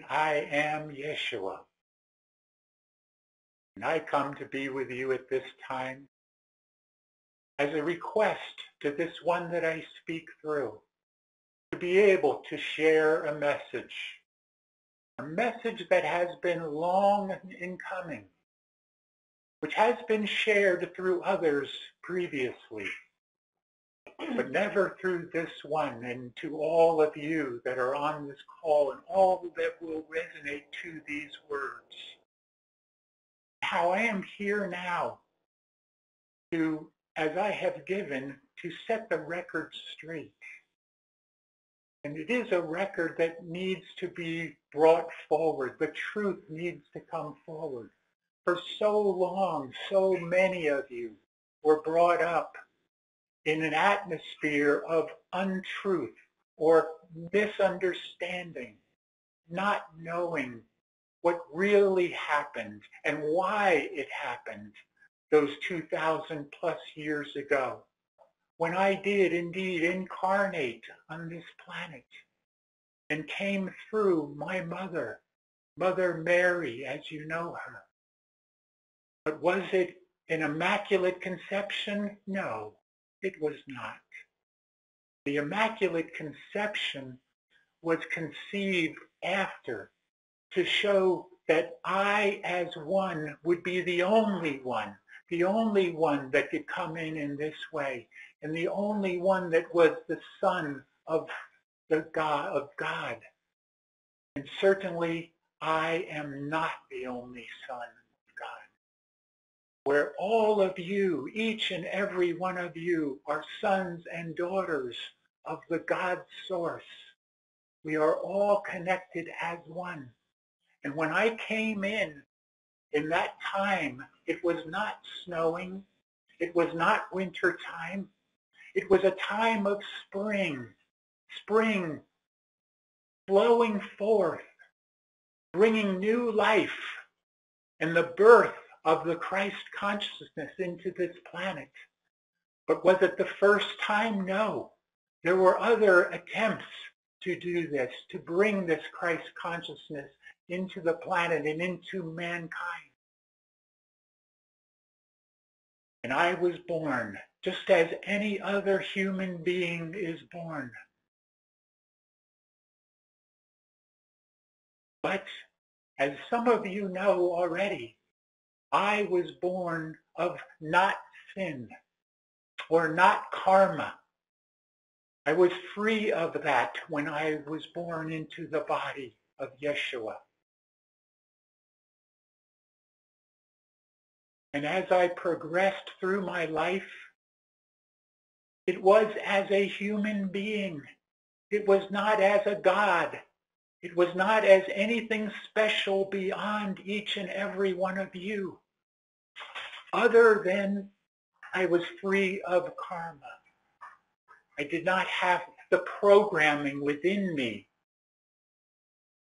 I am Yeshua, and I come to be with you at this time as a request to this one that I speak through, to be able to share a message that has been long in coming, which has been shared through others previously, but never through this one, and to all of you that are on this call and all that will resonate to these words. How I am here now to, as I have given, to set the record straight. And it is a record that needs to be brought forward. The truth needs to come forward. For so long, so many of you were brought up in an atmosphere of untruth or misunderstanding, not knowing what really happened and why it happened those 2,000 plus years ago, when I did indeed incarnate on this planet and came through my mother, Mother Mary, as you know her. But was it an immaculate conception? No, it was not. The Immaculate Conception was conceived after, to show that I as one would be the only one that could come in this way, and the only one that was the Son of God. And certainly I am not the only Son of God. Where all of you, each and every one of you, are sons and daughters of the God source. We are all connected as one. And when I came in that time, it was not snowing. It was not winter time. It was a time of spring flowing forth, bringing new life and the birth of the Christ consciousness into this planet. But was it the first time? No. There were other attempts to do this, to bring this Christ consciousness into the planet and into mankind. And I was born just as any other human being is born. But as some of you know already, I was born of not sin or not karma. I was free of that when I was born into the body of Yeshua. And as I progressed through my life, it was as a human being. It was not as a God. It was not as anything special beyond each and every one of you, other than I was free of karma. I did not have the programming within me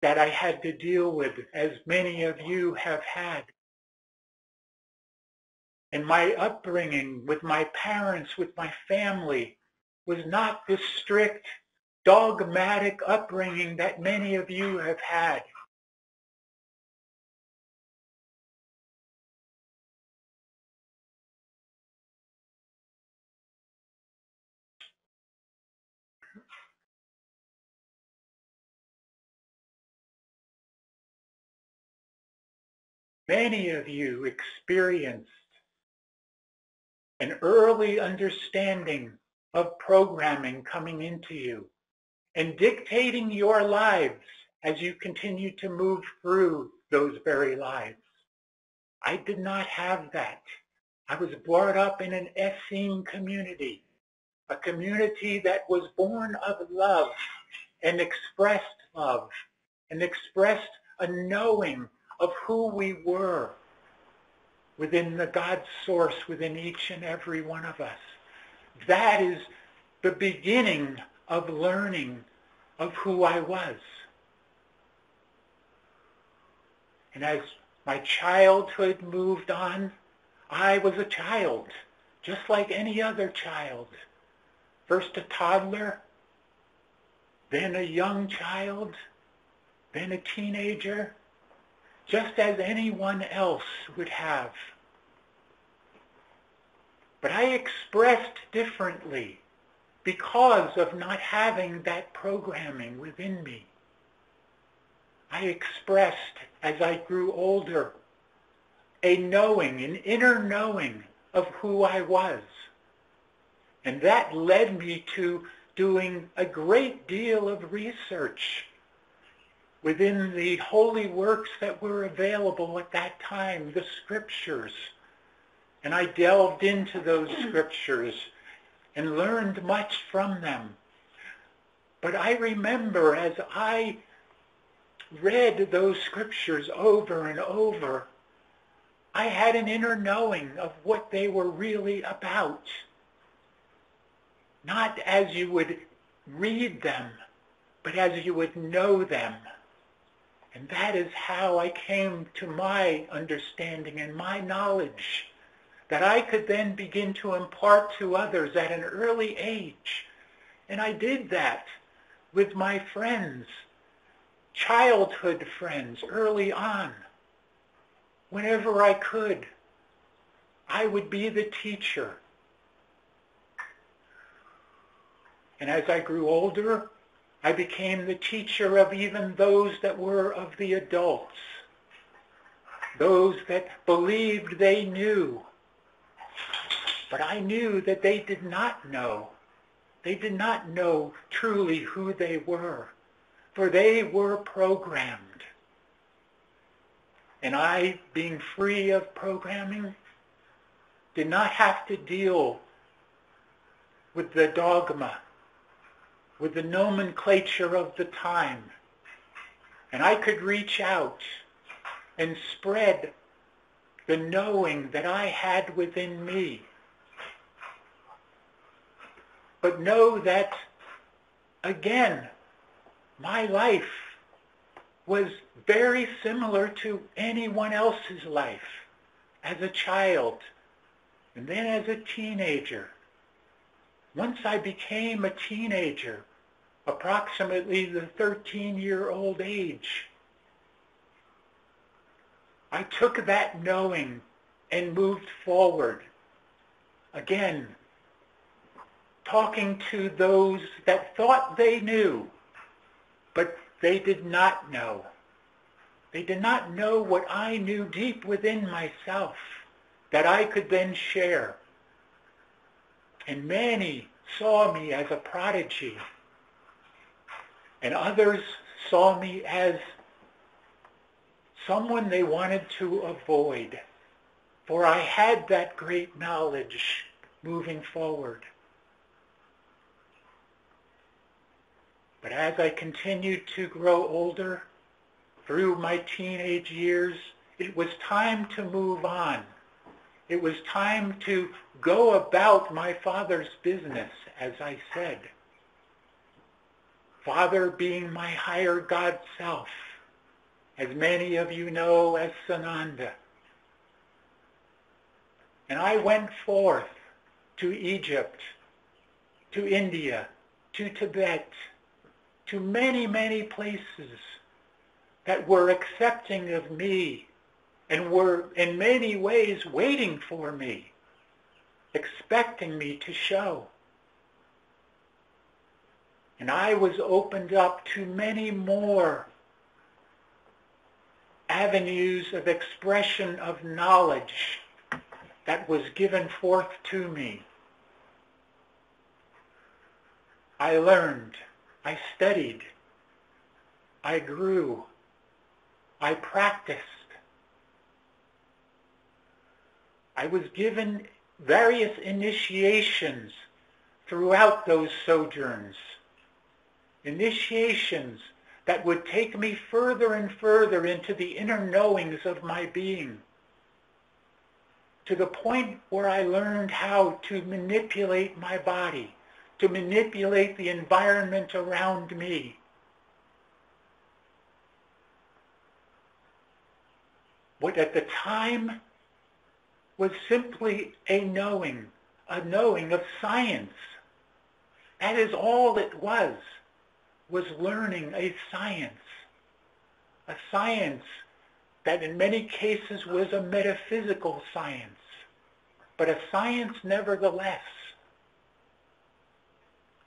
that I had to deal with, as many of you have had. And my upbringing with my parents, with my family, was not this strict, dogmatic upbringing that many of you have had. Many of you experienced an early understanding of programming coming into you and dictating your lives as you continue to move through those very lives. I did not have that. I was brought up in an Essene community, a community that was born of love and expressed a knowing of who we were within the God source within each and every one of us. That is the beginning of learning of who I was. And as my childhood moved on, I was a child, just like any other child. First a toddler, then a young child, been a teenager, just as anyone else would have. But I expressed differently because of not having that programming within me. I expressed, as I grew older, a knowing, an inner knowing of who I was. And that led me to doing a great deal of research within the holy works that were available at that time, the scriptures. And I delved into those scriptures and learned much from them. But I remember as I read those scriptures over and over, I had an inner knowing of what they were really about. Not as you would read them, but as you would know them. And that is how I came to my understanding and my knowledge that I could then begin to impart to others at an early age. And I did that with my friends, childhood friends, early on. Whenever I could, I would be the teacher. And as I grew older, I became the teacher of even those that were of the adults, those that believed they knew. But I knew that they did not know. They did not know truly who they were, for they were programmed. And I, being free of programming, did not have to deal with the dogma, with the nomenclature of the time. And I could reach out and spread the knowing that I had within me. But know that, again, my life was very similar to anyone else's life as a child and then as a teenager. Once I became a teenager, approximately the 13-year-old age, I took that knowing and moved forward. Again, talking to those that thought they knew, but they did not know. They did not know what I knew deep within myself that I could then share. And many saw me as a prodigy, and others saw me as someone they wanted to avoid, for I had that great knowledge moving forward. But as I continued to grow older, through my teenage years, it was time to move on. It was time to go about my Father's business, as I said. Father being my higher God self, as many of you know as Sananda. And I went forth to Egypt, to India, to Tibet, to many, many places that were accepting of me and were in many ways waiting for me, expecting me to show. And I was opened up to many more avenues of expression of knowledge that was given forth to me. I learned, I studied, I grew, I practiced. I was given various initiations throughout those sojourns. Initiations that would take me further and further into the inner knowings of my being, to the point where I learned how to manipulate my body, to manipulate the environment around me. What at the time was simply a knowing of science. That is all it was learning a science. a science that in many cases was a metaphysical science, but a science nevertheless.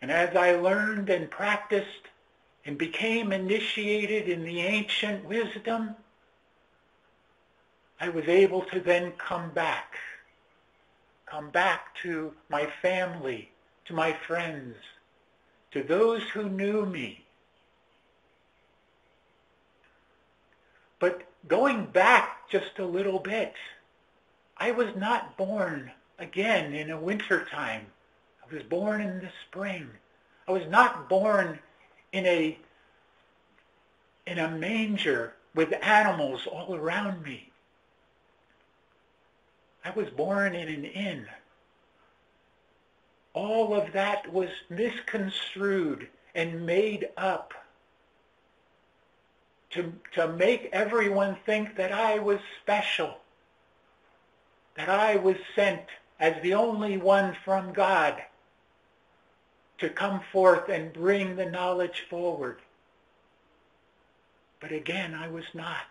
And as I learned and practiced and became initiated in the ancient wisdom, I was able to then come back to my family, to my friends, to those who knew me. But going back just a little bit, I was not born again in a winter time. I was born in the spring. I was not born in a manger with animals all around me. I was born in an inn. All of that was misconstrued and made up to make everyone think that I was special, that I was sent as the only one from God to come forth and bring the knowledge forward. But again, I was not.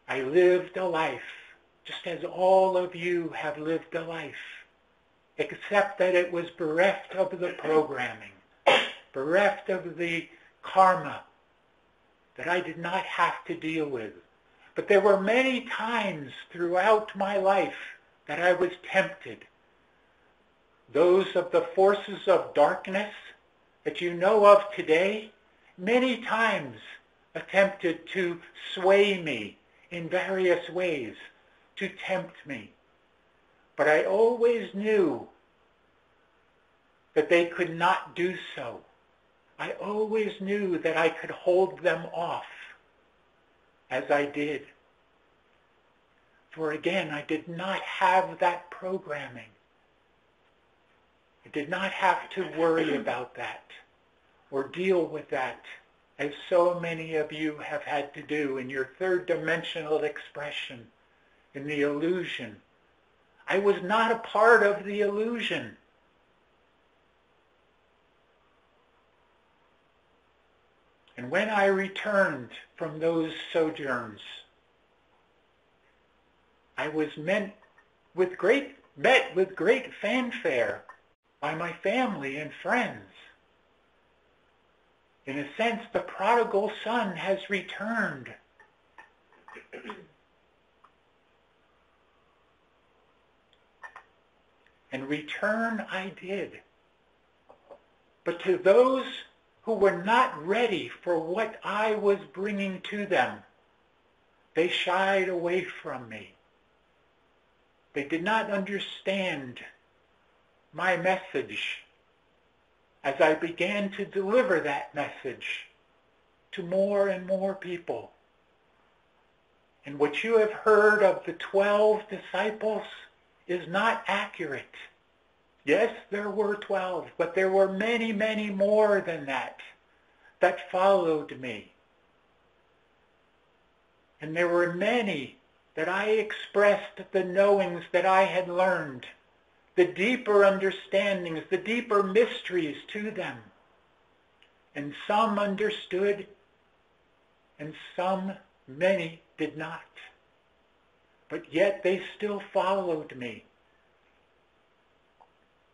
I lived a life, just as all of you have lived a life, except that it was bereft of the programming, bereft of the karma that I did not have to deal with. But there were many times throughout my life that I was tempted. Those of the forces of darkness that you know of today, many times attempted to sway me in various ways, to tempt me. But I always knew that they could not do so. I always knew that I could hold them off, as I did. For again, I did not have that programming. I did not have to worry about that or deal with that, as so many of you have had to do in your third dimensional expression, in the illusion. I was not a part of the illusion. And when I returned from those sojourns, I was met with great fanfare by my family and friends. In a sense, the prodigal son has returned. And return I did. But to those who were not ready for what I was bringing to them, they shied away from me. They did not understand my message as I began to deliver that message to more and more people. And what you have heard of the 12 disciples is not accurate. Yes, there were 12, but there were many, many more than that followed me. And there were many that I expressed the knowings that I had learned, the deeper understandings, the deeper mysteries to them. And some understood, and many did not. But yet they still followed me,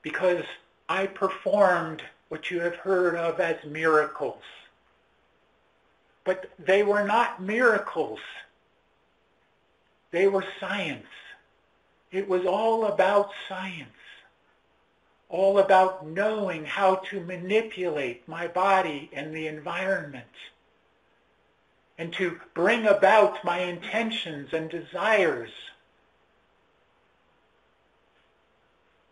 because I performed what you have heard of as miracles. But they were not miracles. They were science. It was all about science. All about knowing how to manipulate my body and the environment, and to bring about my intentions and desires.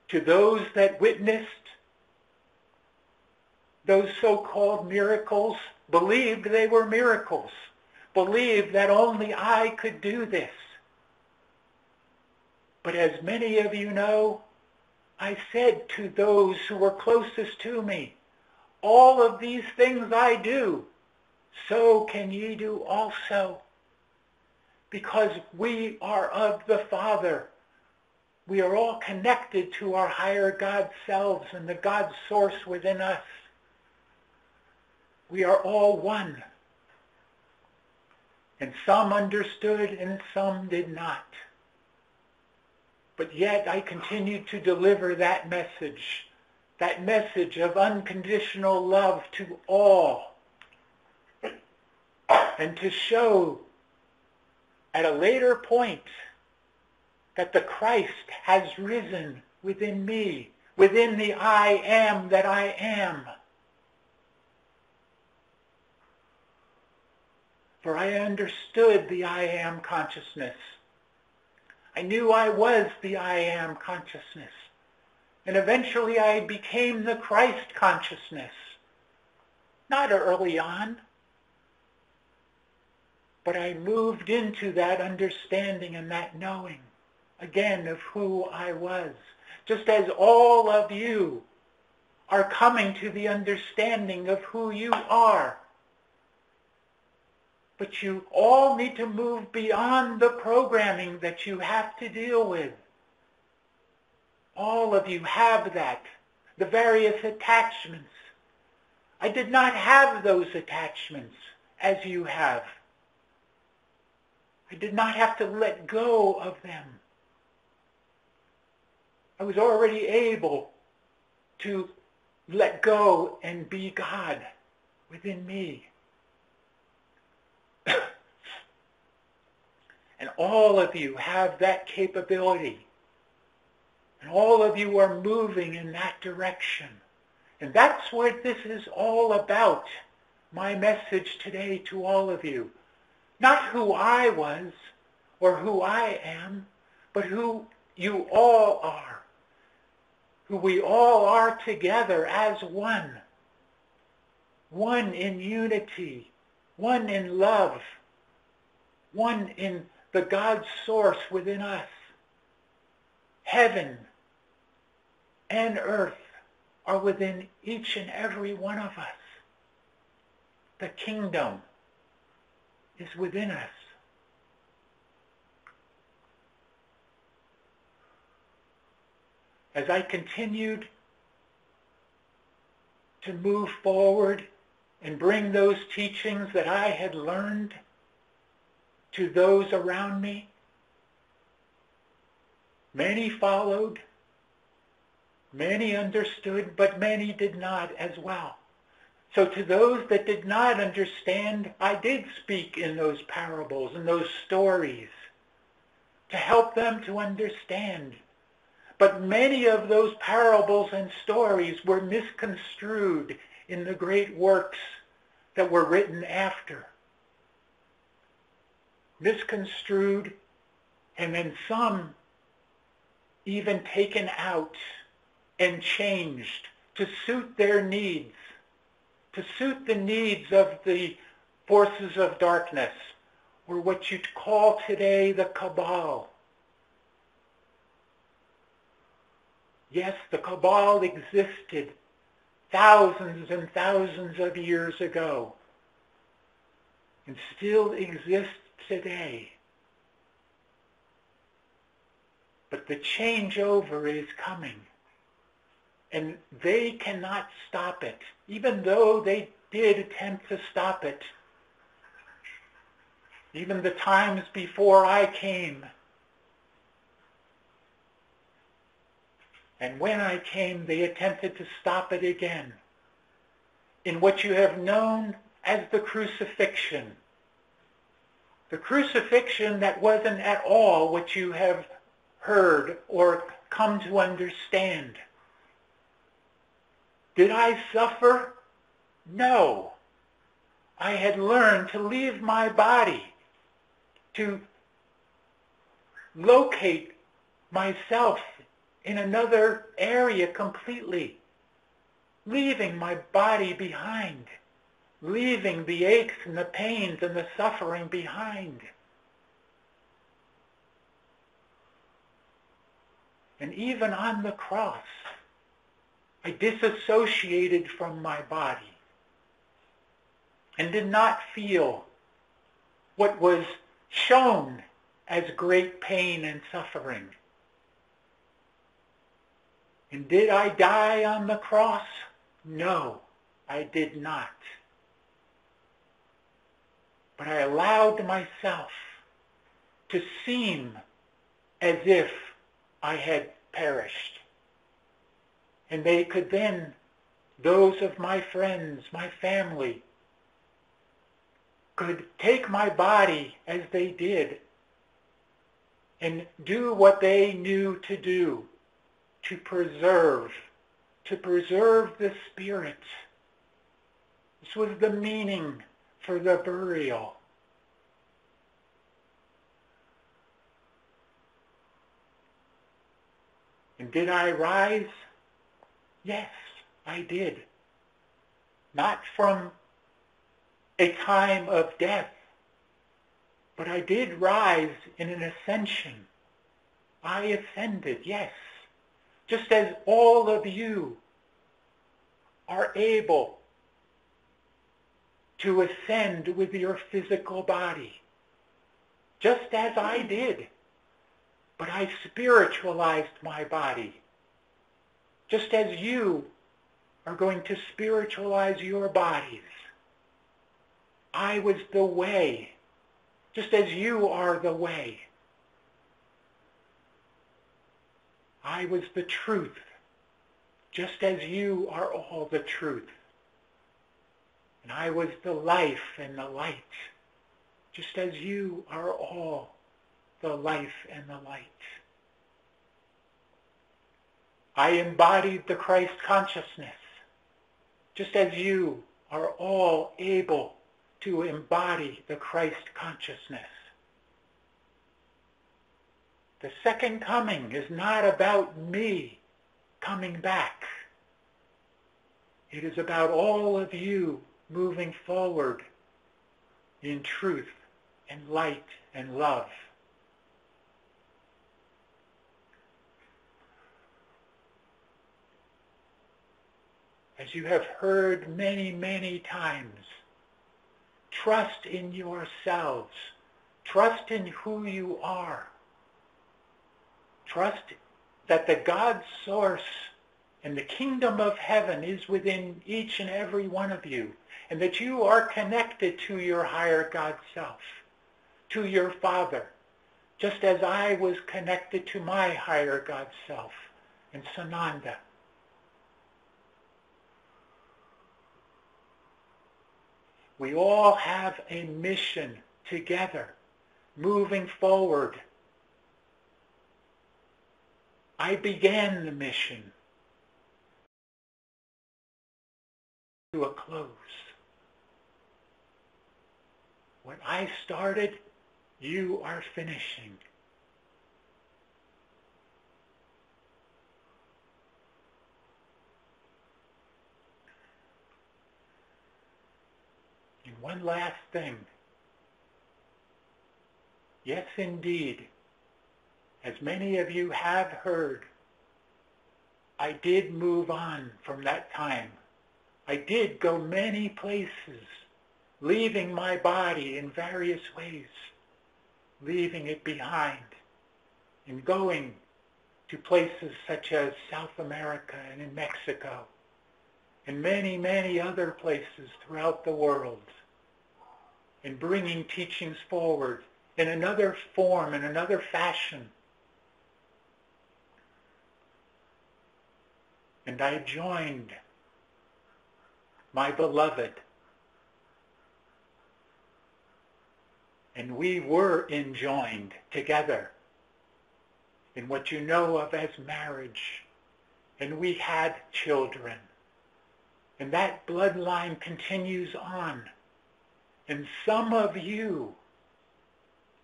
To those that witnessed those so-called miracles, believed they were miracles, believed that only I could do this. But as many of you know, I said to those who were closest to me, all of these things I do, so can ye do also. Because we are of the Father. We are all connected to our higher God selves and the God source within us. We are all one. And some understood and some did not. But yet I continued to deliver that message of unconditional love to all, and to show at a later point that the Christ has risen within me, within the I am that I am. For I understood the I am consciousness. I knew I was the I am consciousness. And eventually I became the Christ consciousness. Not early on, but I moved into that understanding and that knowing, again, of who I was. Just as all of you are coming to the understanding of who you are. But you all need to move beyond the programming that you have to deal with. All of you have that, the various attachments. I did not have those attachments as you have. I did not have to let go of them. I was already able to let go and be God within me. And all of you have that capability. And all of you are moving in that direction. And that's what this is all about, my message today to all of you. Not who I was or who I am, but who you all are. Who we all are together as one. One in unity. One in love. One in the God source within us. Heaven and earth are within each and every one of us. The kingdom is within us. As I continued to move forward and bring those teachings that I had learned to those around me, many followed, many understood, but many did not as well. So to those that did not understand, I did speak in those parables and those stories to help them to understand. But many of those parables and stories were misconstrued in the great works that were written after. Misconstrued, and then some even taken out and changed to suit their needs, to suit the needs of the forces of darkness, or what you'd call today the cabal. Yes, the cabal existed thousands and thousands of years ago and still exists today. But the changeover is coming. And they cannot stop it, even though they did attempt to stop it. Even the times before I came. And when I came, they attempted to stop it again. In what you have known as the crucifixion. The crucifixion that wasn't at all what you have heard or come to understand. Did I suffer? No. I had learned to leave my body, to locate myself in another area completely, leaving my body behind, leaving the aches and the pains and the suffering behind. And even on the cross, I disassociated from my body and did not feel what was shown as great pain and suffering. And did I die on the cross? No, I did not. but I allowed myself to seem as if I had perished. And they could then, those of my friends, my family, could take my body as they did and do what they knew to do to preserve the spirit. This was the meaning for the burial. And did I rise? Yes, I did. Not from a time of death, but I did rise in an ascension. I ascended, yes. Just as all of you are able to ascend with your physical body, just as I did. But I spiritualized my body, just as you are going to spiritualize your bodies. I was the way, just as you are the way. I was the truth, just as you are all the truth. And I was the life and the light, just as you are all the life and the light. I embodied the Christ consciousness, just as you are all able to embody the Christ consciousness. The second coming is not about me coming back. It is about all of you moving forward in truth and light and love. As you have heard many, many times, trust in yourselves. Trust in who you are. Trust that the God source and the kingdom of heaven is within each and every one of you, and that you are connected to your higher God self, to your Father, just as I was connected to my higher God self in Sananda. We all have a mission together, moving forward. I began the mission to a close. What I started, you are finishing. And one last thing. Yes, indeed, as many of you have heard, I did move on from that time. I did go many places, leaving my body in various ways, leaving it behind, and going to places such as South America and in Mexico, and many, many other places throughout the world, and bringing teachings forward in another form, in another fashion. And I joined my beloved, and we were enjoined together in what you know of as marriage, and we had children, and that bloodline continues on, and some of you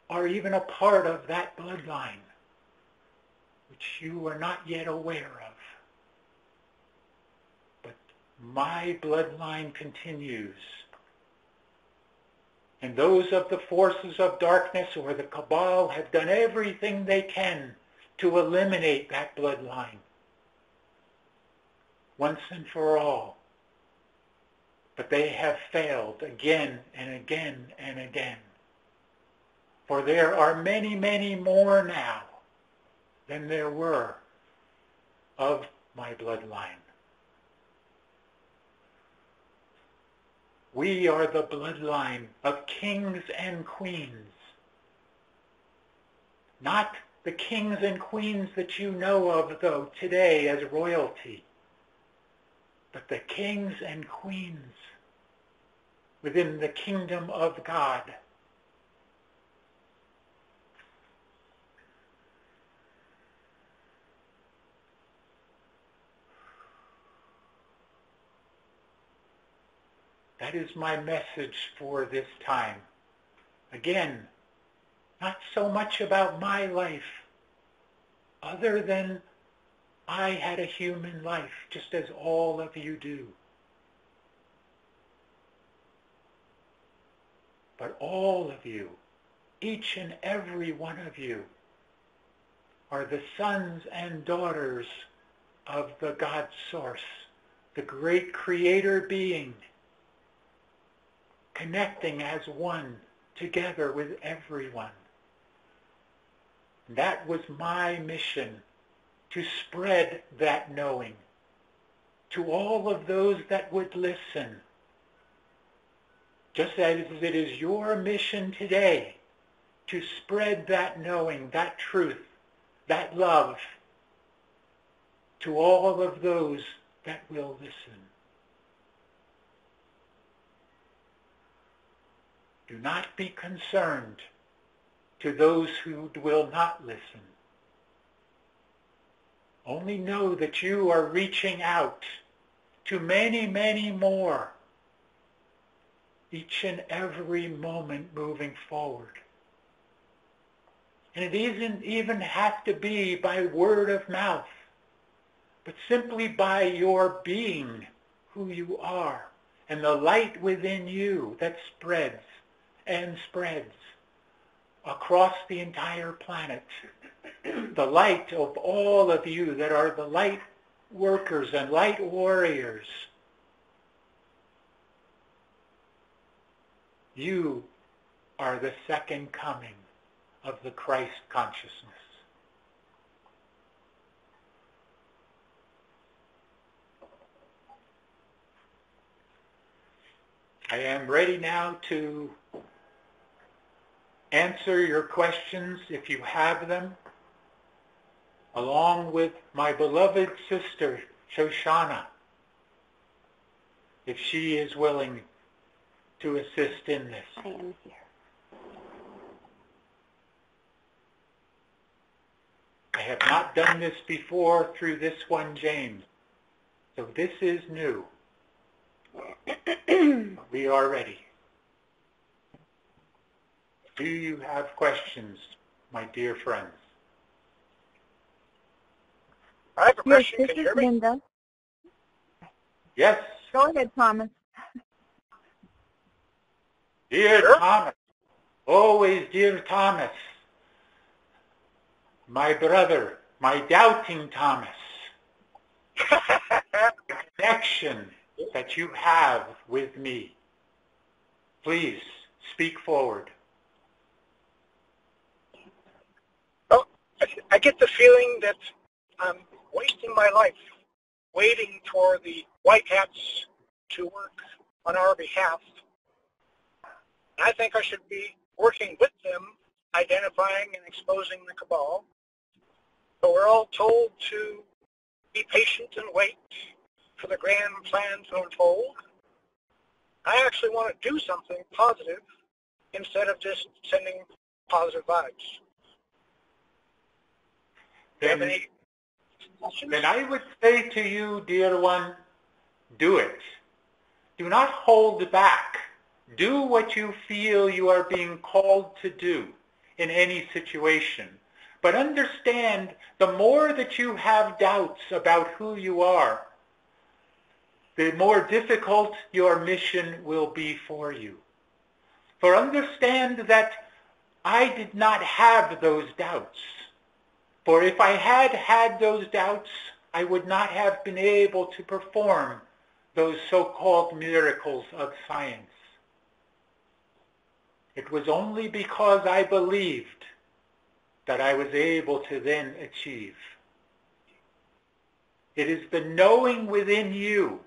are even a part of that bloodline, which you are not yet aware of. But my bloodline continues. And those of the forces of darkness or the cabal have done everything they can to eliminate that bloodline once and for all. But they have failed again and again and again. For there are many, many more now than there were of my bloodline. We are the bloodline of kings and queens. Not the kings and queens that you know of, though, today as royalty, but the kings and queens within the kingdom of God. That is my message for this time. Again, not so much about my life, other than I had a human life, just as all of you do. But all of you, each and every one of you, are the sons and daughters of the God Source, the great Creator being, connecting as one together with everyone. That was my mission, to spread that knowing to all of those that would listen. Just as it is your mission today to spread that knowing, that truth, that love to all of those that will listen. Do not be concerned to those who will not listen. Only know that you are reaching out to many, many more each and every moment moving forward. And it doesn't even have to be by word of mouth, but simply by your being who you are and the light within you that spreads and spreads across the entire planet. The light of all of you that are the light workers and light warriors. You are the second coming of the Christ consciousness. I am ready now to answer your questions if you have them, along with my beloved sister, Shoshana, if she is willing to assist in this. I am here. I have not done this before through this one, James, so this is new. We are ready. Do you have questions, my dear friends? I have a Yes, question. this Can you is hear me? Linda. Yes. Go ahead, Thomas. Dear Sure. Thomas, always dear Thomas, my brother, my doubting Thomas, the connection that you have with me. Please speak forward. Oh, I get the feeling that I'm wasting my life waiting for the white hats to work on our behalf. I think I should be working with them, identifying and exposing the cabal. But we're all told to be patient and wait for the grand plan to unfold. I actually want to do something positive instead of just sending positive vibes. Do you have any suggestions? Then I would say to you, dear one, do it. Do not hold back. Do what you feel you are being called to do in any situation. But understand, the more that you have doubts about who you are, the more difficult your mission will be for you. For understand that I did not have those doubts. For if I had had those doubts, I would not have been able to perform those so-called miracles of science. It was only because I believed that I was able to then achieve. It is the knowing within you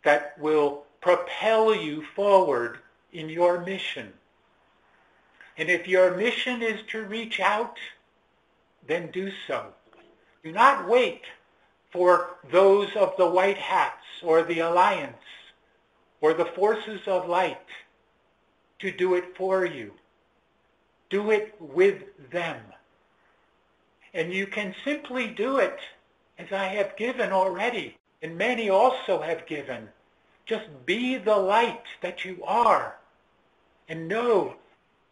that will propel propel you forward in your mission. And if your mission is to reach out, then do so. Do not wait for those of the white hats or the alliance or the forces of light to do it for you. Do it with them. And you can simply do it as I have given already, and many also have given. Just be the light that you are, and know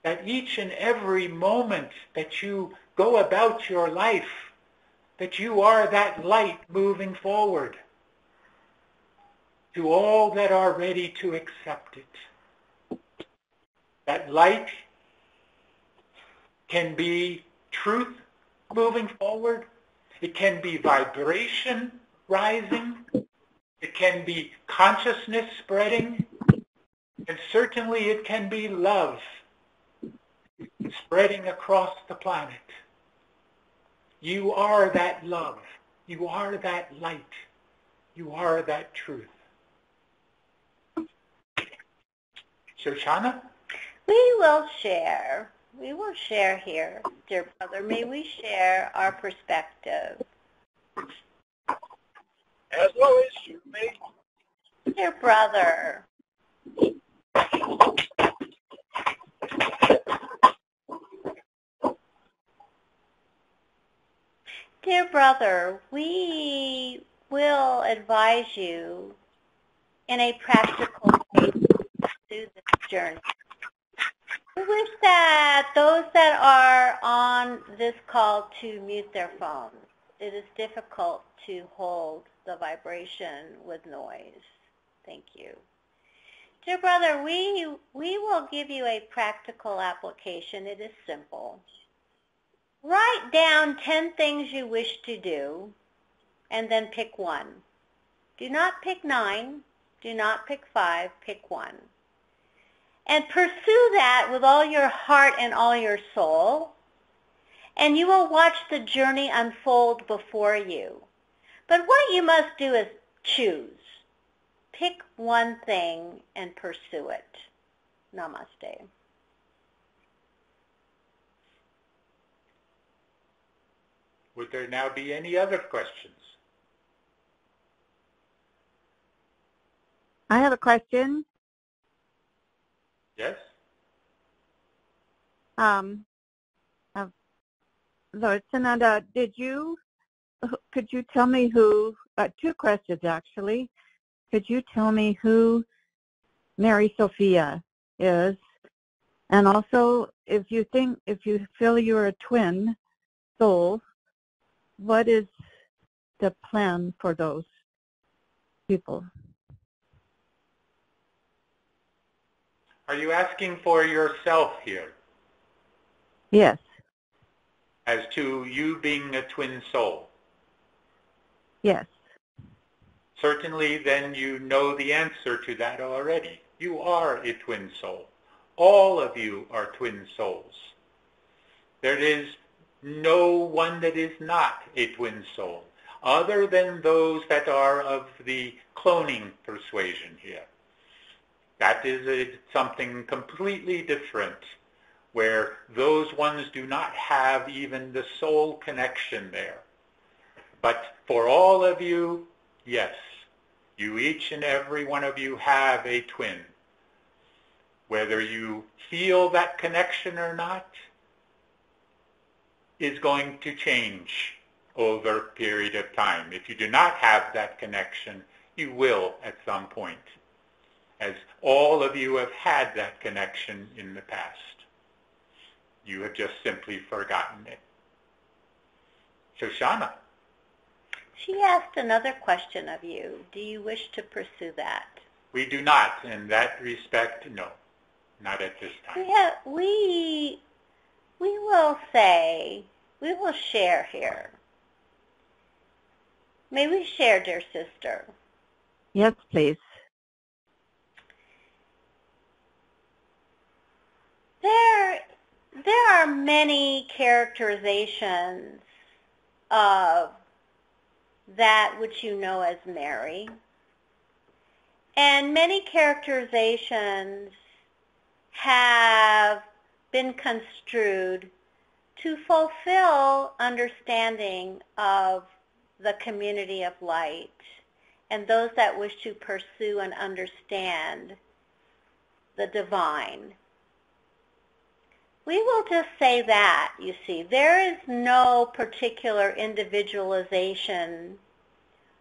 that each and every moment that you go about your life, that you are that light moving forward to all that are ready to accept it. That light can be truth moving forward. It can be vibration rising. It can be consciousness spreading. And certainly it can be love spreading across the planet. You are that love. You are that light. You are that truth. Shoshana? We will share. We will share here, dear brother. May we share our perspective. As well as you may. Dear brother, we will advise you in a practical way to do this journey. We wish that those that are on this call to mute their phones. It is difficult to hold the vibration with noise. Thank you. Dear brother, we will give you a practical application. It is simple. Write down 10 things you wish to do, and then pick one. Do not pick 9. Do not pick 5. Pick one. And pursue that with all your heart and all your soul, and you will watch the journey unfold before you. But what you must do is choose. Pick one thing and pursue it. Namaste. Would there now be any other questions? I have a question. Yes? Lord Sananda, could you tell me who, 2 questions actually. Could you tell me who Mary Sophia is? And also, if you feel you're a twin soul, what is the plan for those people? Are you asking for yourself here? Yes. As to you being a twin soul? Yes. Certainly then you know the answer to that already. You are a twin soul. All of you are twin souls. There is no one that is not a twin soul, other than those that are of the cloning persuasion here. That is something completely different, where those ones do not have even the soul connection there. But for all of you, yes, you each and every one of you have a twin. Whether you feel that connection or not is going to change over a period of time. If you do not have that connection, you will at some point, as all of you have had that connection in the past. You have just simply forgotten it. Shoshana. She asked another question of you. Do you wish to pursue that? We do not. In that respect, no. Not at this time. We will say, we will share here. May we share, dear sister? Yes, please. There are many characterizations of that which you know as Mary. And many characterizations have been construed to fulfill understanding of the community of light and those that wish to pursue and understand the divine. We will just say that, you see. There is no particular individualization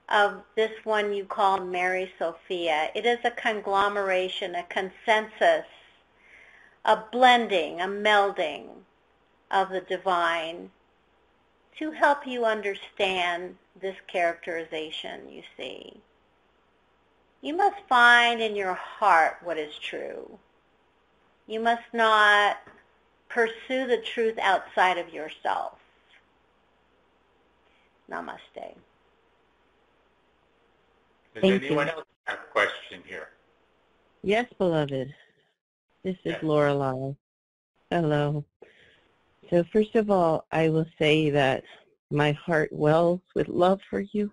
of this one you call Mary Sophia. It is a conglomeration, a consensus, a blending, a melding of the divine to help you understand this characterization, you see. You must find in your heart what is true. You must not pursue the truth outside of yourself. Namaste. Does Thank anyone you. else have a question here? Yes, beloved. This is Yes. Lorelei. Hello. So first of all, I will say that my heart wells with love for you.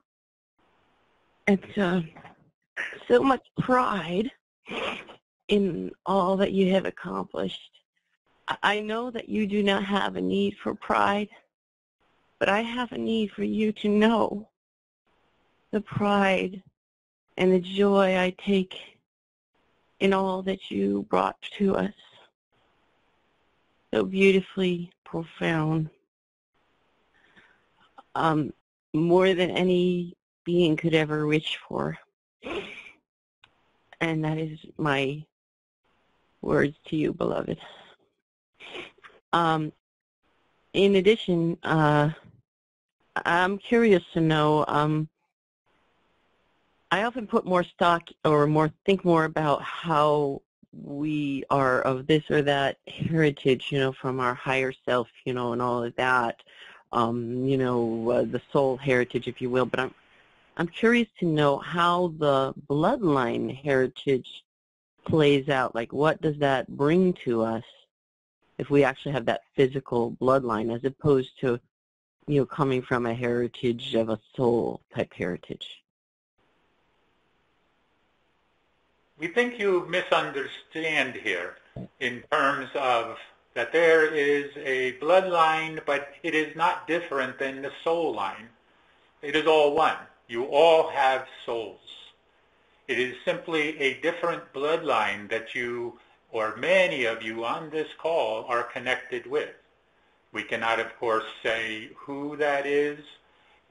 And so much pride in all that you have accomplished. I know that you do not have a need for pride, but I have a need for you to know the pride and the joy I take in all that you brought to us. So beautifully profound. More than any being could ever wish for. And that is my words to you, beloved. In addition, I'm curious to know, I often put more stock or think more about how we are of this or that heritage, from our higher self, and all of that, the soul heritage, if you will. But I'm curious to know how the bloodline heritage plays out. Like, what does that bring to us if we actually have that physical bloodline, as opposed to, coming from a heritage of a soul type heritage? We think you misunderstand here in terms of that there is a bloodline, but it is not different than the soul line. It is all one. You all have souls. It is simply a different bloodline that you, or many of you on this call, are connected with. We cannot, of course, say who that is,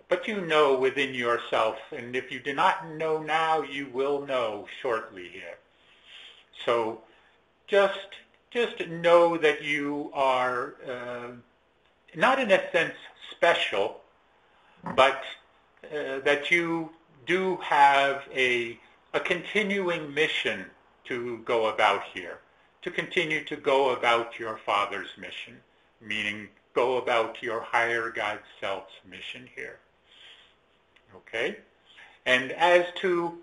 but you know within yourself, and if you do not know now, you will know shortly here. So just know that you are not in a sense special, but that you do have a continuing mission to go about here, to continue to go about your Father's mission, meaning go about your higher God self's mission here. Okay? And as to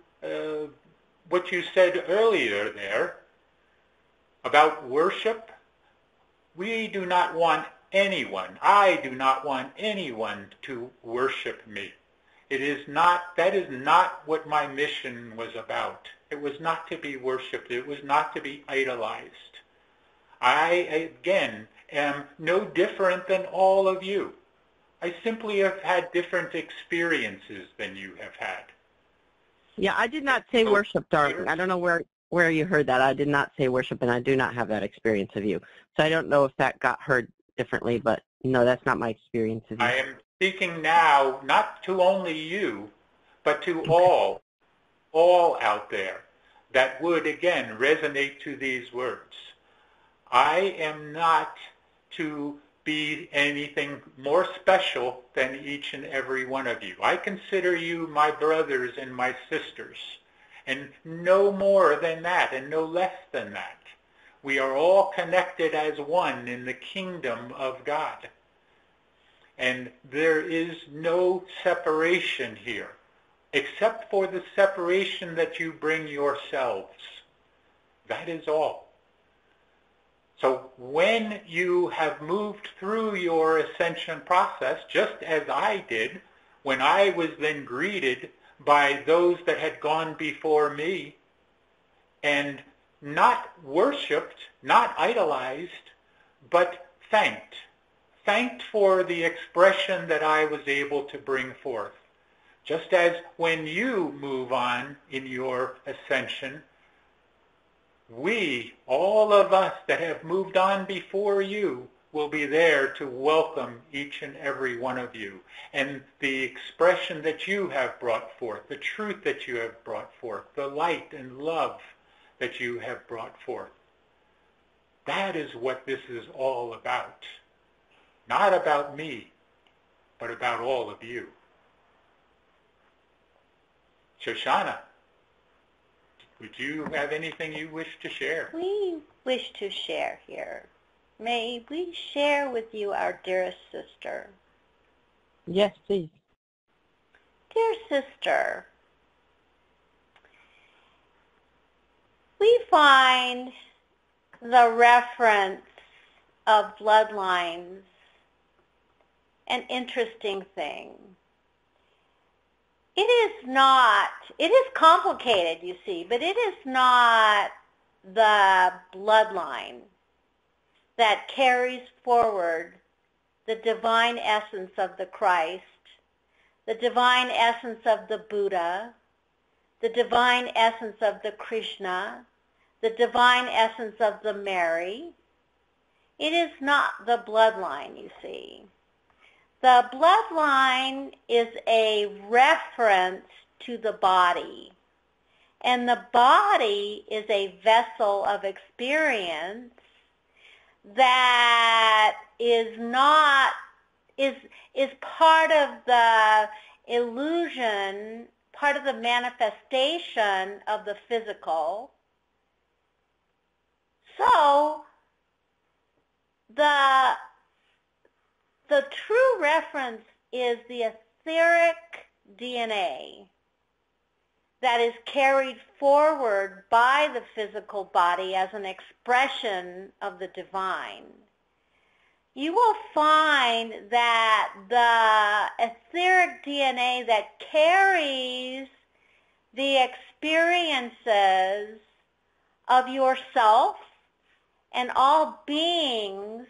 what you said earlier there about worship, we do not want anyone, I do not want anyone to worship me. That is not what my mission was about. It was not to be worshipped. It was not to be idolized. I, again, am no different than all of you. I simply have had different experiences than you have had. Yeah, I did not say worship, darling. I don't know where you heard that. I did not say worship, and I do not have that experience of you. So I don't know if that got heard differently, but no, that's not my experience of you. I am speaking now not to only you, but to all out there that would, again, resonate to these words. I am not to be anything more special than each and every one of you. I consider you my brothers and my sisters, and no more than that and no less than that. We are all connected as one in the kingdom of God. And there is no separation here, except for the separation that you bring yourselves. That is all. So when you have moved through your ascension process, just as I did, when I was then greeted by those that had gone before me, and not worshipped, not idolized, but thanked. Thanked for the expression that I was able to bring forth. Just as when you move on in your ascension, we, all of us that have moved on before you, will be there to welcome each and every one of you. And the expression that you have brought forth, the truth that you have brought forth, the light and love that you have brought forth. That is what this is all about. Not about me, but about all of you. Shoshana, would you have anything you wish to share? We wish to share here. May we share with you our dearest sister. Yes, please. Dear sister, we find the reference of bloodlines an interesting thing. It is complicated, you see, but it is not the bloodline that carries forward the divine essence of the Christ, the divine essence of the Buddha, the divine essence of the Krishna, the divine essence of the Mary. It is not the bloodline, you see. The bloodline is a reference to the body, and the body is a vessel of experience that is part of the illusion, part of the manifestation of the physical. So the true reference is the etheric DNA that is carried forward by the physical body as an expression of the divine. You will find that the etheric DNA that carries the experiences of yourself and all beings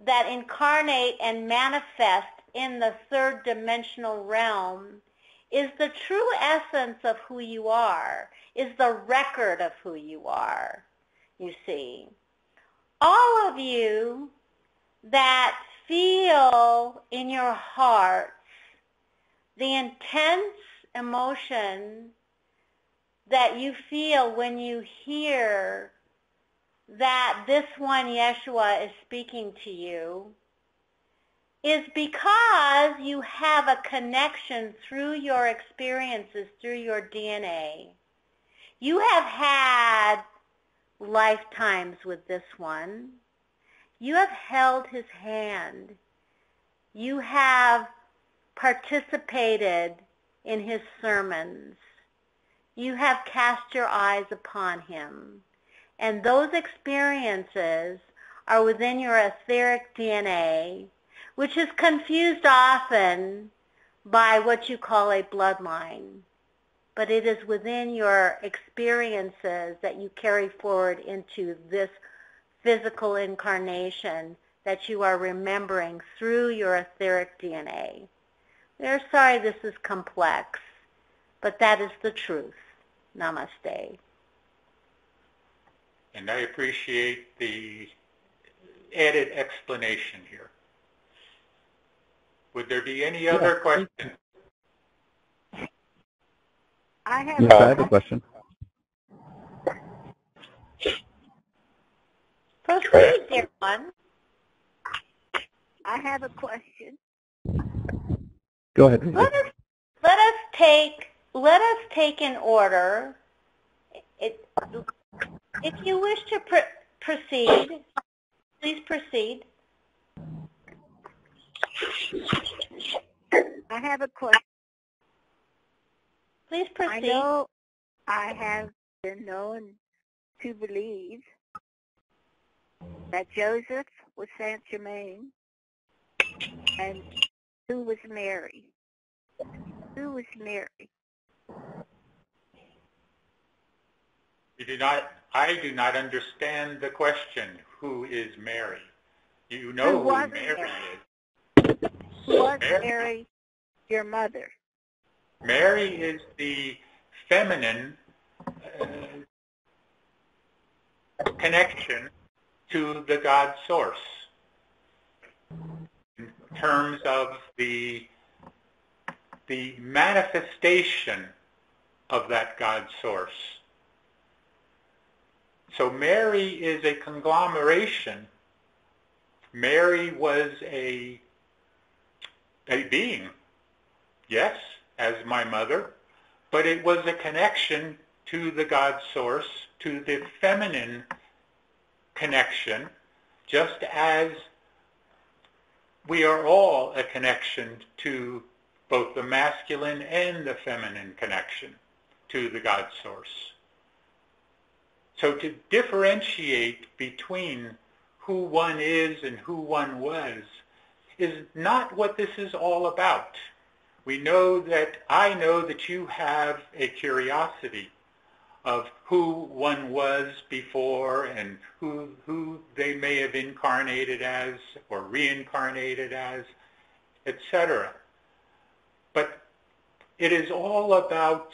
that incarnate and manifest in the third dimensional realm is the true essence of who you are, is the record of who you are, you see. All of you that feel in your hearts the intense emotion that you feel when you hear that this one, Yeshua, is speaking to you, is because you have a connection through your experiences, through your DNA. You have had lifetimes with this one. You have held his hand. You have participated in his sermons. You have cast your eyes upon him. And those experiences are within your etheric DNA, which is confused often by what you call a bloodline. But it is within your experiences that you carry forward into this physical incarnation that you are remembering through your etheric DNA. We're sorry this is complex, but that is the truth. Namaste. And I appreciate the added explanation here. Would there be any other questions? I have a question. Proceed, dear one. I have a question. Go ahead. Let us take in order. If you wish to proceed, please proceed. I have a question. Please proceed. I know I have been known to believe that Joseph was Saint Germain and who was Mary? Who was Mary? I do not understand the question. Who is Mary? You know Who who was Mary Mary? is. Who was Mary, Mary, your mother? Mary is the feminine connection to the God source in terms of the manifestation of that God source. So Mary is a conglomeration. Mary was a being, yes, as my mother, but it was a connection to the God source, to the feminine connection, just as we are all a connection to both the masculine and the feminine connection to the God source. So to differentiate between who one is and who one was is not what this is all about. I know that you have a curiosity of who one was before and who they may have incarnated as or reincarnated as, etc. But it is all about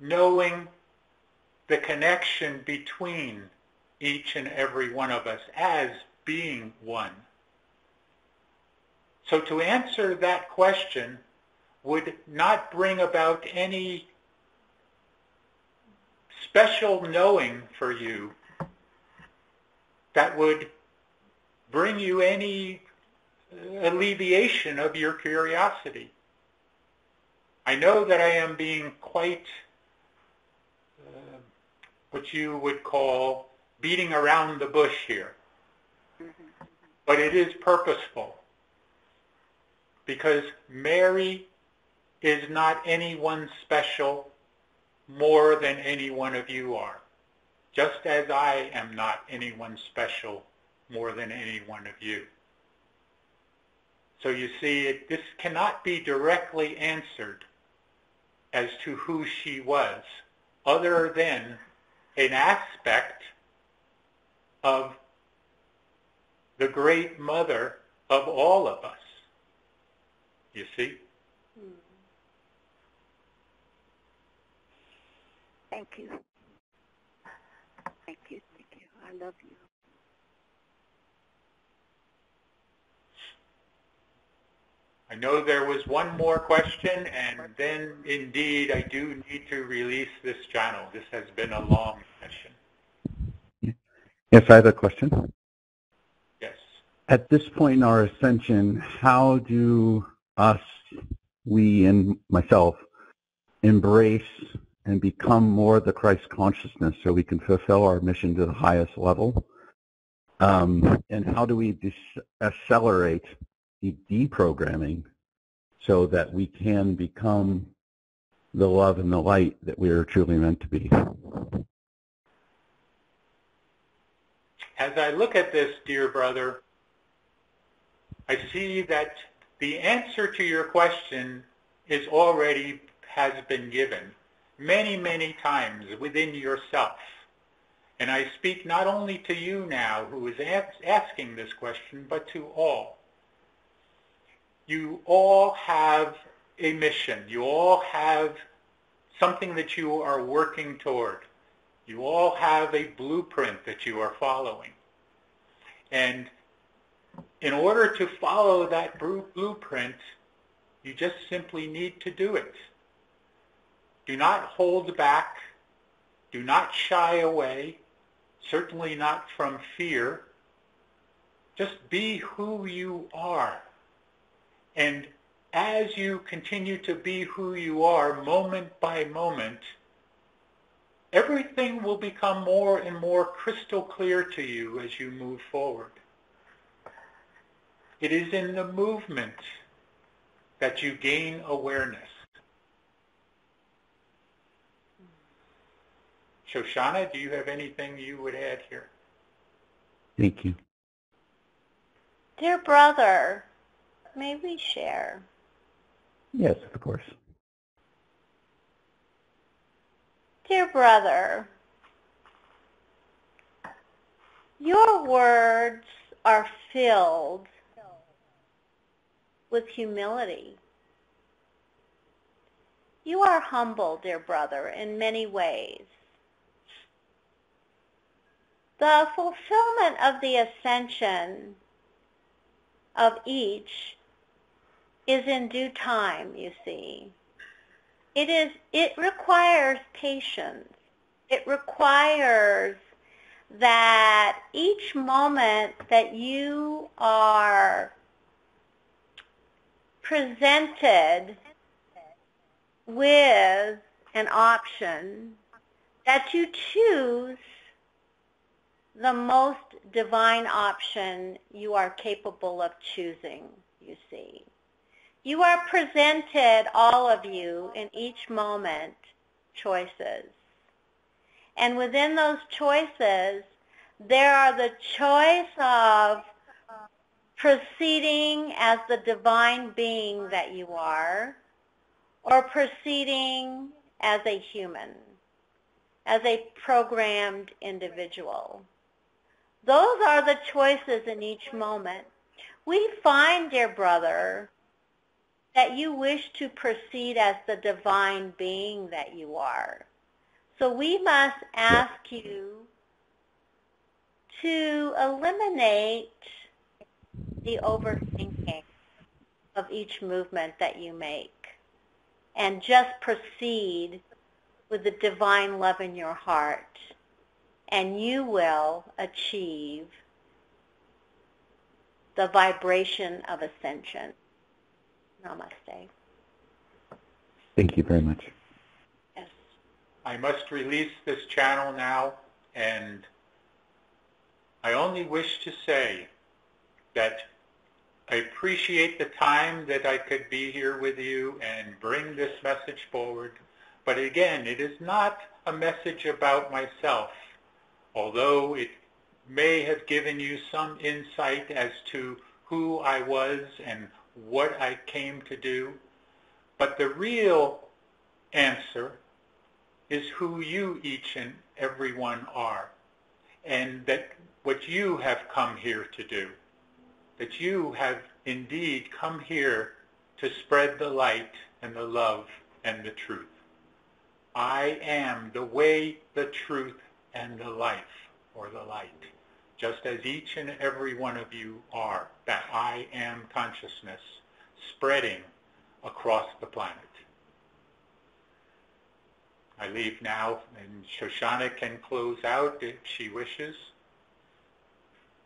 knowing the connection between each and every one of us as being one. So to answer that question would not bring about any special knowing for you that would bring you any alleviation of your curiosity. I know that I am being quite what you would call beating around the bush here. But it is purposeful, because Mary is not anyone special more than any one of you are, just as I am not anyone special more than any one of you. So you see, this cannot be directly answered as to who she was, other than an aspect of the great mother of all of us. You see? Thank you. Thank you. Thank you. I love you. I know there was one more question, and then indeed I do need to release this channel. This has been a long session. Yes, I have a question. Yes. At this point in our ascension, how do we and myself, embrace and become more the Christ consciousness so we can fulfill our mission to the highest level? And how do we accelerate the deprogramming so that we can become the love and the light that we are truly meant to be? As I look at this, dear brother, I see that the answer to your question has been given many, many times within yourself. And I speak not only to you now, who is asking this question, but to all. You all have a mission. You all have something that you are working toward. You all have a blueprint that you are following. And in order to follow that blueprint, you just simply need to do it. Do not hold back. Do not shy away. Certainly not from fear. Just be who you are. And as you continue to be who you are, moment by moment, everything will become more and more crystal clear to you as you move forward. It is in the movement that you gain awareness. Shoshana, do you have anything you would add here? Thank you. Dear brother, may we share? Yes, of course. Dear brother, Your words are filled with humility. You are humble, dear brother, in many ways. The fulfillment of the ascension of each is in due time, you see. It requires patience. It requires that each moment that you are presented with an option, that you choose the most divine option you are capable of choosing, you see. You are presented, all of you, in each moment, choices. And within those choices, there are the choice of proceeding as the divine being that you are, or proceeding as a human, as a programmed individual. Those are the choices in each moment. We find, dear brother, that you wish to proceed as the divine being that you are. So we must ask you to eliminate the overthinking of each movement that you make and just proceed with the divine love in your heart, and you will achieve the vibration of ascension. Namaste. Thank you very much. Yes. I must release this channel now, and I only wish to say that I appreciate the time that I could be here with you and bring this message forward. But again, it is not a message about myself, although it may have given you some insight as to who I was and what I came to do. But the real answer is who you each and every one are, and that what you have come here to do, that you have indeed come here to spread the light and the love and the truth. I am the way, the truth, and the life, or the light, just as each and every one of you are, that I am consciousness spreading across the planet. I leave now, and Shoshana can close out if she wishes.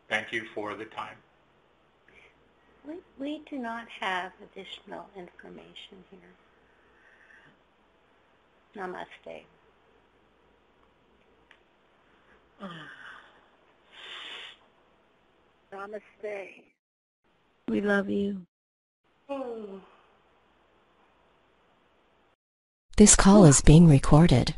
Thank you for the time. We do not have additional information here. Namaste. Namaste. We love you. This call is being recorded.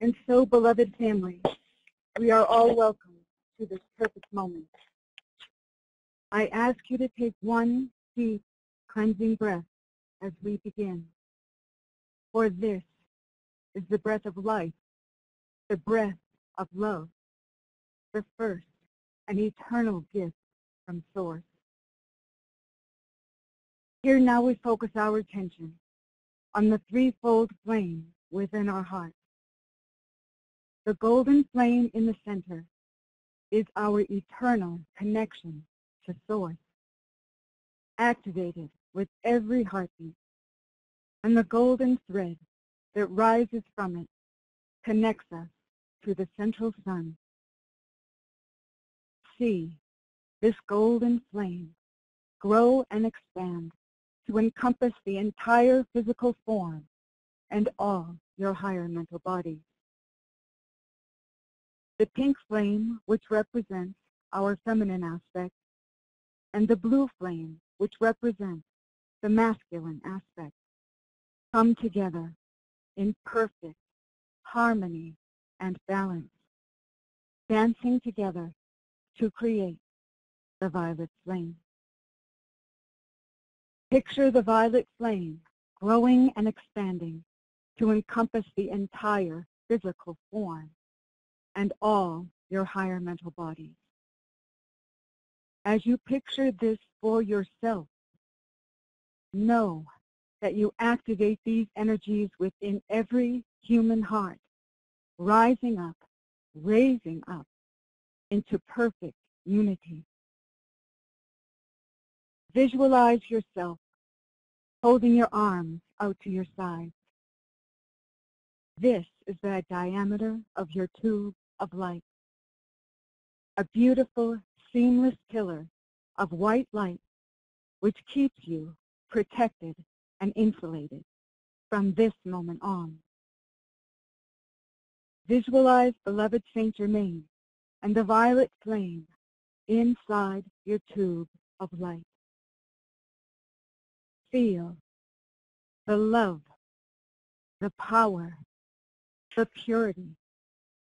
And so, beloved family, we are all welcome to this perfect moment. I ask you to take one deep, cleansing breath as we begin. For this is the breath of life, the breath of love, the first and eternal gift from Source. Here now we focus our attention on the threefold flame within our hearts. The golden flame in the center is our eternal connection to Source, activated with every heartbeat. and the golden thread that rises from it connects us to the central sun. See this golden flame grow and expand to encompass the entire physical form and all your higher mental bodies. The pink flame, which represents our feminine aspect, and the blue flame, which represents the masculine aspect, come together in perfect harmony and balance, dancing together to create the violet flame. Picture the violet flame growing and expanding to encompass the entire physical form and all your higher mental bodies. As you picture this for yourself, know that you activate these energies within every human heart, rising up, raising up into perfect unity. Visualize yourself holding your arms out to your sides. This is the diameter of your tube of light, a beautiful, seamless pillar of white light which keeps you protected and insulated from this moment on. Visualize beloved Saint Germain and the violet flame inside your tube of light. Feel the love, the power, the purity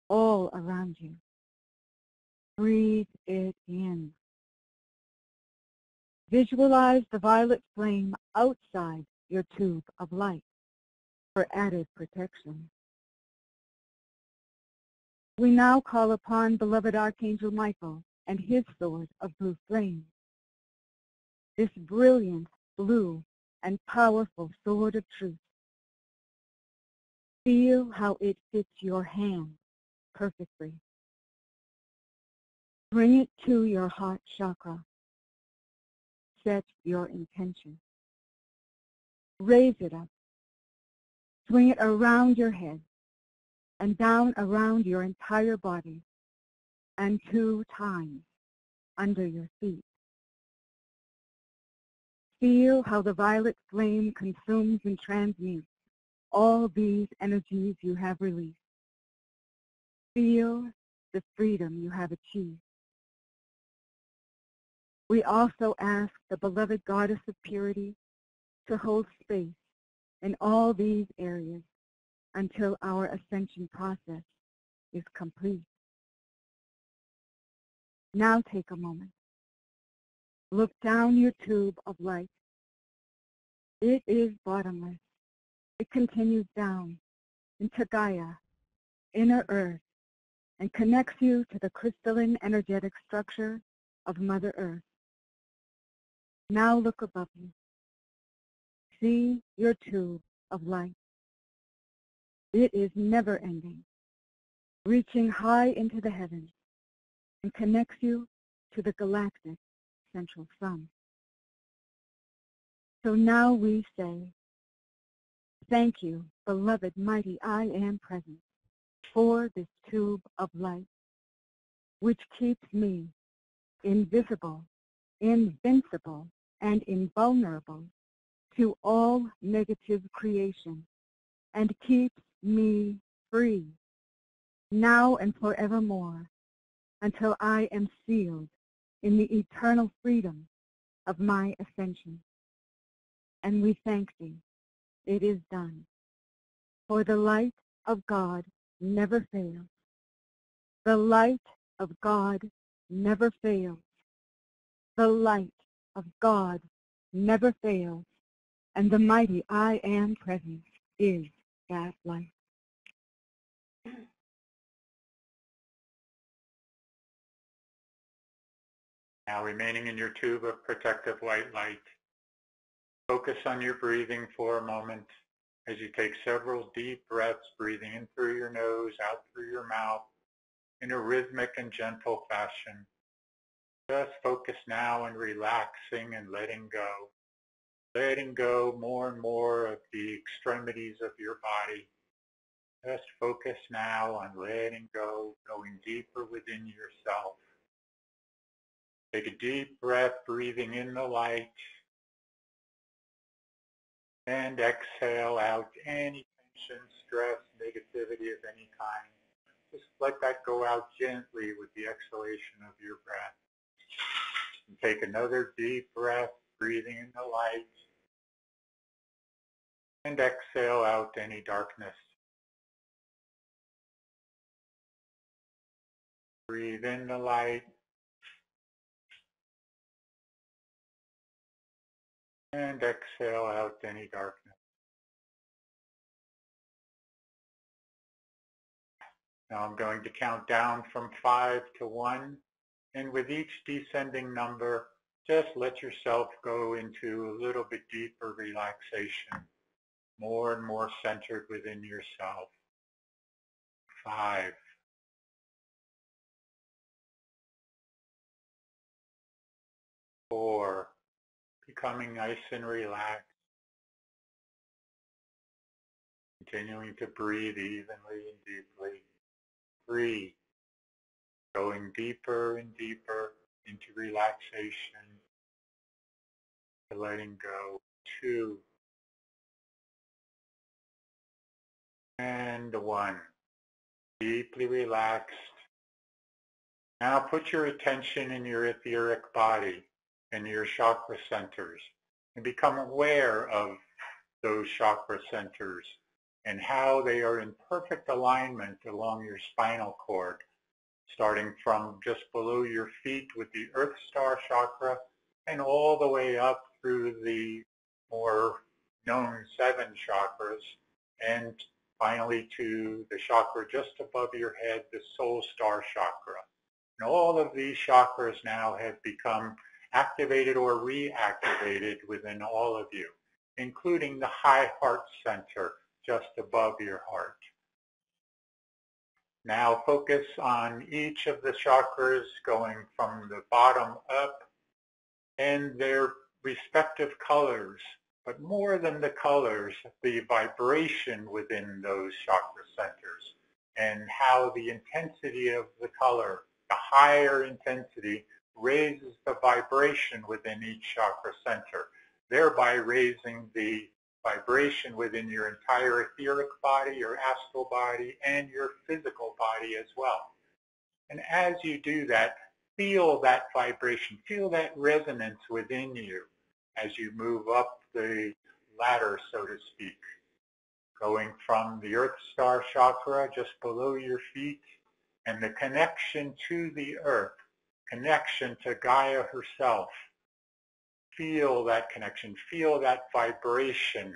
all around you. Breathe it in. Visualize the violet flame outside your tube of light for added protection. We now call upon beloved Archangel Michael and his sword of blue flame. This brilliant blue and powerful sword of truth. Feel how it fits your hand perfectly. Bring it to your heart chakra. Set your intention. Raise it up. Swing it around your head and down around your entire body and 2 times under your feet. Feel how the violet flame consumes and transmutes all these energies you have released. Feel the freedom you have achieved. We also ask the beloved Goddess of Purity to hold space in all these areas until our ascension process is complete. Now take a moment. Look down your tube of light. It is bottomless. It continues down into Gaia, inner earth, and connects you to the crystalline energetic structure of Mother Earth. Now look above you. See your tube of light. It is never ending, reaching high into the heavens and connects you to the galactic central sun. So now we say, thank you, beloved mighty I Am Present, for this tube of light, which keeps me invisible, invincible, and invulnerable to all negative creation, and keeps me free, now and forevermore, until I am sealed in the eternal freedom of my ascension. And we thank thee, it is done. For the light of God never fails. The light of God never fails. The light of God never fails. And the mighty I Am Present is that light. Now remaining in your tube of protective white light, focus on your breathing for a moment as you take several deep breaths, breathing in through your nose, out through your mouth, in a rhythmic and gentle fashion. Just focus now on relaxing and letting go. letting go more and more of the extremities of your body. Just focus now on letting go, going deeper within yourself. Take a deep breath, breathing in the light, and exhale out any tension, stress, negativity of any kind. Just let that go out gently with the exhalation of your breath. And take another deep breath, breathing in the light, and exhale out any darkness. Breathe in the light, and exhale out any darkness. Now I'm going to count down from 5 to 1, and with each descending number, just let yourself go into a little bit deeper relaxation, more and more centered within yourself. 5, 4, becoming nice and relaxed, continuing to breathe evenly and deeply. 3, going deeper and deeper into relaxation, letting go. 2, and 1. Deeply relaxed. Now put your attention in your etheric body and your chakra centers and become aware of those chakra centers and how they are in perfect alignment along your spinal cord, starting from just below your feet with the Earth Star chakra and all the way up through the more known 7 chakras and finally to the chakra just above your head, the Soul Star chakra. And all of these chakras now have become activated or reactivated within all of you, including the high heart center just above your heart. Now focus on each of the chakras going from the bottom up and their respective colors, but more than the colors, the vibration within those chakra centers and how the intensity of the color, the higher intensity, raises the vibration within each chakra center, thereby raising the vibration within your entire etheric body, your astral body, and your physical body as well. And as you do that, feel that vibration, feel that resonance within you as you move up the ladder, so to speak, going from the Earth Star chakra just below your feet and the connection to the earth, connection to Gaia herself. Feel that connection, feel that vibration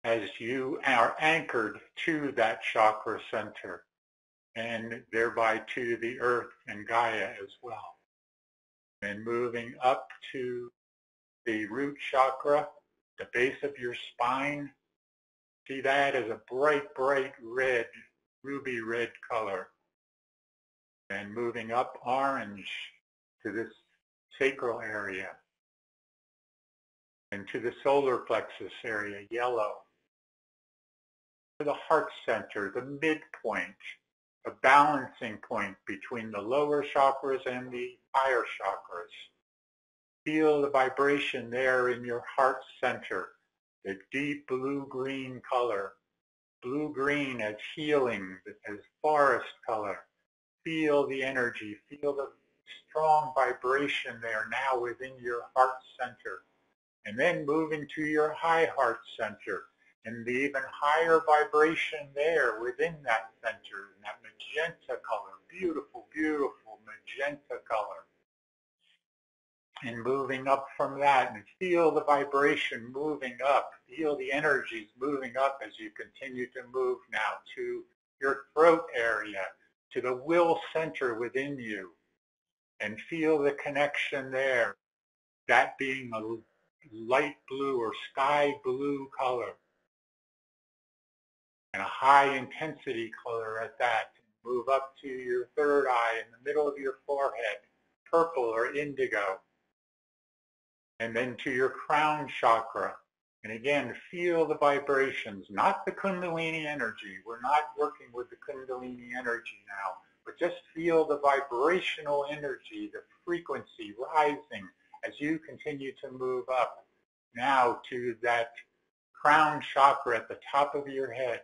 as you are anchored to that chakra center and thereby to the earth and Gaia as well. And moving up to the root chakra, the base of your spine, see that as a bright, bright red, ruby red color. And moving up orange to this sacral area and to the solar plexus area, yellow, to the heart center, the midpoint, a balancing point between the lower chakras and the higher chakras. Feel the vibration there in your heart center, the deep blue-green color, blue-green as healing, as forest color. Feel the energy, feel the strong vibration there now within your heart center. And then move into your high heart center and the even higher vibration there within that center, in that magenta color, beautiful, beautiful magenta color. And moving up from that, and feel the vibration moving up, feel the energies moving up as you continue to move now to your throat area, to the will center within you, and feel the connection there, that being a light blue or sky blue color, and a high intensity color at that. Move up to your third eye in the middle of your forehead, purple or indigo. and then to your crown chakra. And again, feel the vibrations, not the Kundalini energy. We're not working with the Kundalini energy now, but just feel the vibrational energy, the frequency rising as you continue to move up now to that crown chakra at the top of your head,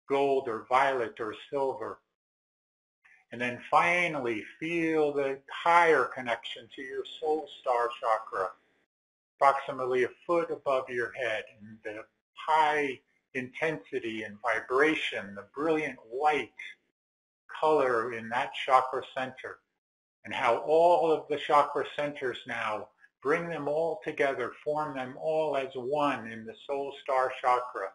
gold or violet or silver. And then finally, feel the higher connection to your soul star chakra, approximately a foot above your head, and the high intensity and vibration, the brilliant white color in that chakra center, and how all of the chakra centers now, bring them all together, form them all as one in the soul star chakra.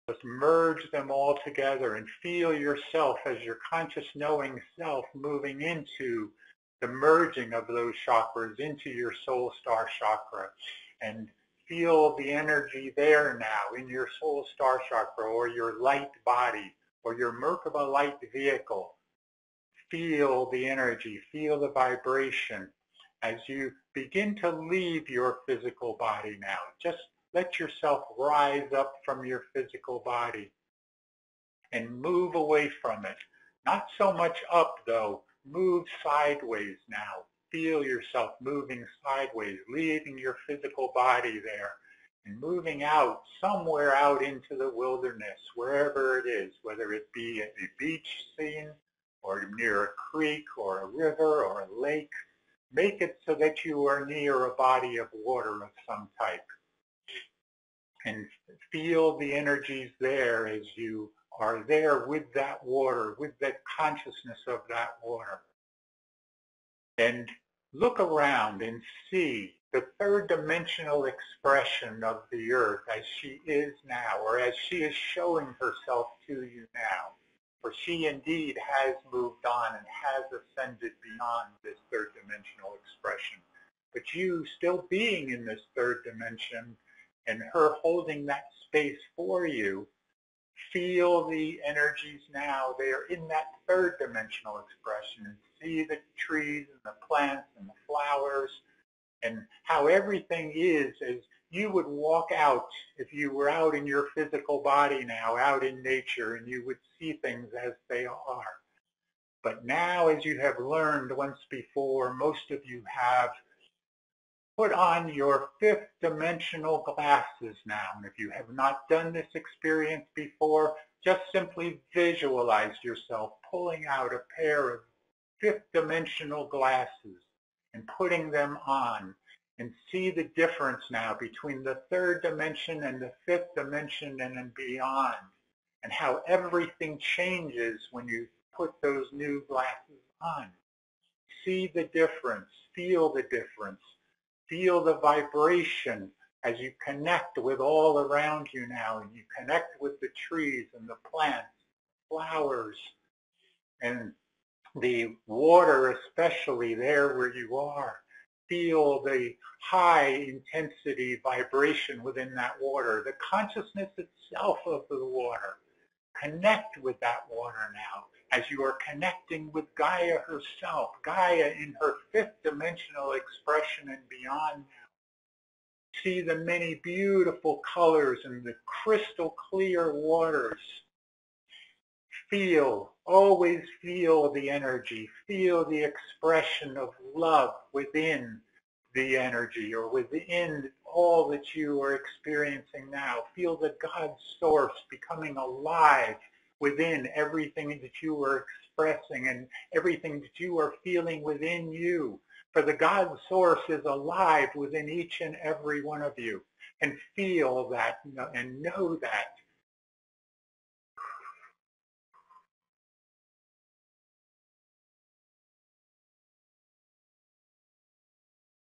Just merge them all together and feel yourself as your conscious knowing self moving into the merging of those chakras into your soul star chakra. And feel the energy there now in your soul star chakra or your light body or your Merkaba light vehicle. Feel the energy, feel the vibration as you begin to leave your physical body now. Just let yourself rise up from your physical body and move away from it. Not so much up, though. Move sideways now. Feel yourself moving sideways, leaving your physical body there and moving out, somewhere out into the wilderness, wherever it is, whether it be a beach scene or near a creek or a river or a lake. Make it so that you are near a body of water of some type. And feel the energies there as you are there with that water, with that consciousness of that water. And look around and see the third dimensional expression of the earth as she is now, or as she is showing herself to you now. For she indeed has moved on and has ascended beyond this third dimensional expression. But you still being in this third dimension and her holding that space for you, feel the energies now. They are in that third dimensional expression, and see the trees and the plants and the flowers and how everything is as you would walk out if you were out in your physical body now, out in nature, and you would see things as they are. But now, as you have learned once before, most of you have put on your fifth dimensional glasses now. And if you have not done this experience before, just simply visualize yourself pulling out a pair of fifth dimensional glasses and putting them on, and see the difference now between the third dimension and the fifth dimension and beyond, and how everything changes when you put those new glasses on. See the difference, feel the difference, feel the vibration as you connect with all around you now, and you connect with the trees and the plants, flowers, and the water, especially there where you are. Feel the high intensity vibration within that water, the consciousness itself of the water. Connect with that water now as you are connecting with Gaia herself, Gaia in her fifth dimensional expression and beyond now. See the many beautiful colors and the crystal clear waters. Feel, always feel the energy, feel the expression of love within the energy or within all that you are experiencing now. Feel the God source becoming alive within everything that you are expressing and everything that you are feeling within you. For the God source is alive within each and every one of you. And feel that and know that.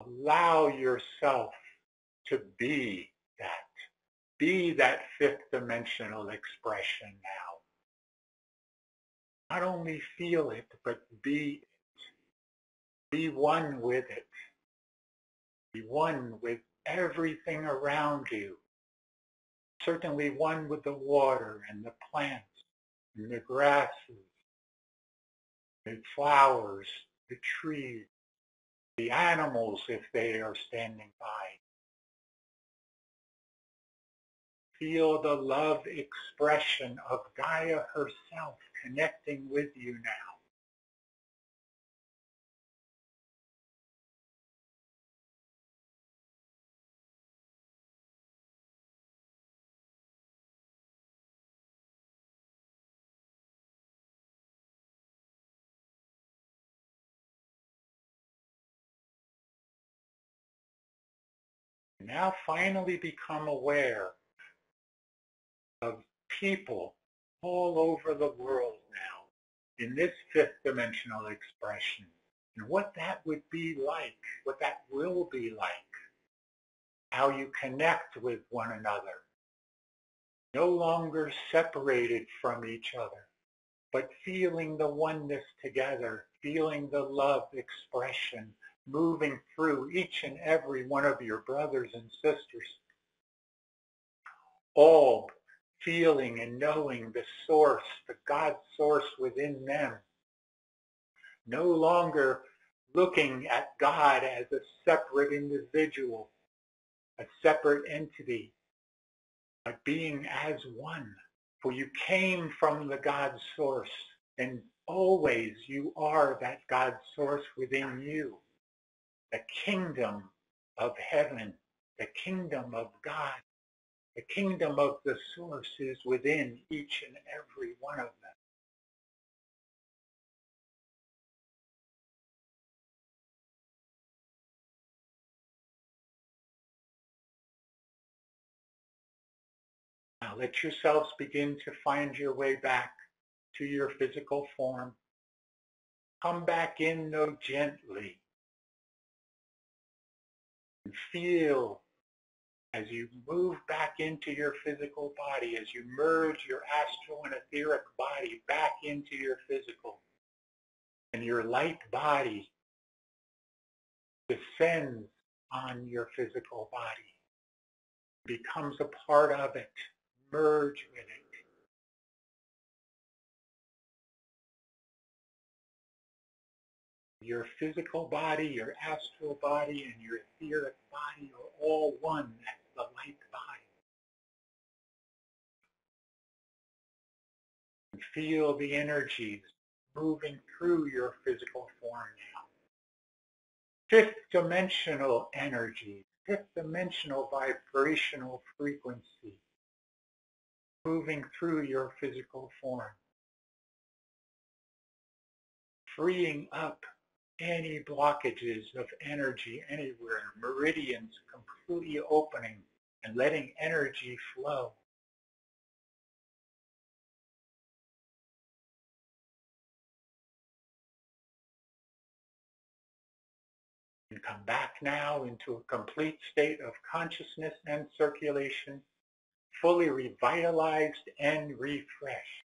Allow yourself to be that fifth dimensional expression now. Not only feel it, but be it. Be one with it. Be one with everything around you. Certainly one with the water and the plants and the grasses, the flowers, the trees, the animals if they are standing by. Feel the love expression of Gaia herself connecting with you now. Now finally become aware of people all over the world now in this fifth dimensional expression, and what that would be like, what that will be like, how you connect with one another, no longer separated from each other, but feeling the oneness together, feeling the love expression moving through each and every one of your brothers and sisters, all feeling and knowing the source, the God source within them, no longer looking at God as a separate individual, a separate entity, but being as one. For you came from the God source, and always you are that God source within you, the kingdom of heaven, the kingdom of God. The kingdom of the source is within each and every one of them. Now let yourselves begin to find your way back to your physical form. Come back in, though gently, and feel as you move back into your physical body, as you merge your astral and etheric body back into your physical, and your light body descends on your physical body, becomes a part of it, merge with it. Your physical body, your astral body, and your etheric body are all one. That's the light body. And feel the energies moving through your physical form now. Fifth dimensional energy, fifth dimensional vibrational frequency moving through your physical form, freeing up any blockages of energy anywhere, meridians completely opening and letting energy flow. And come back now into a complete state of consciousness and circulation, fully revitalized and refreshed.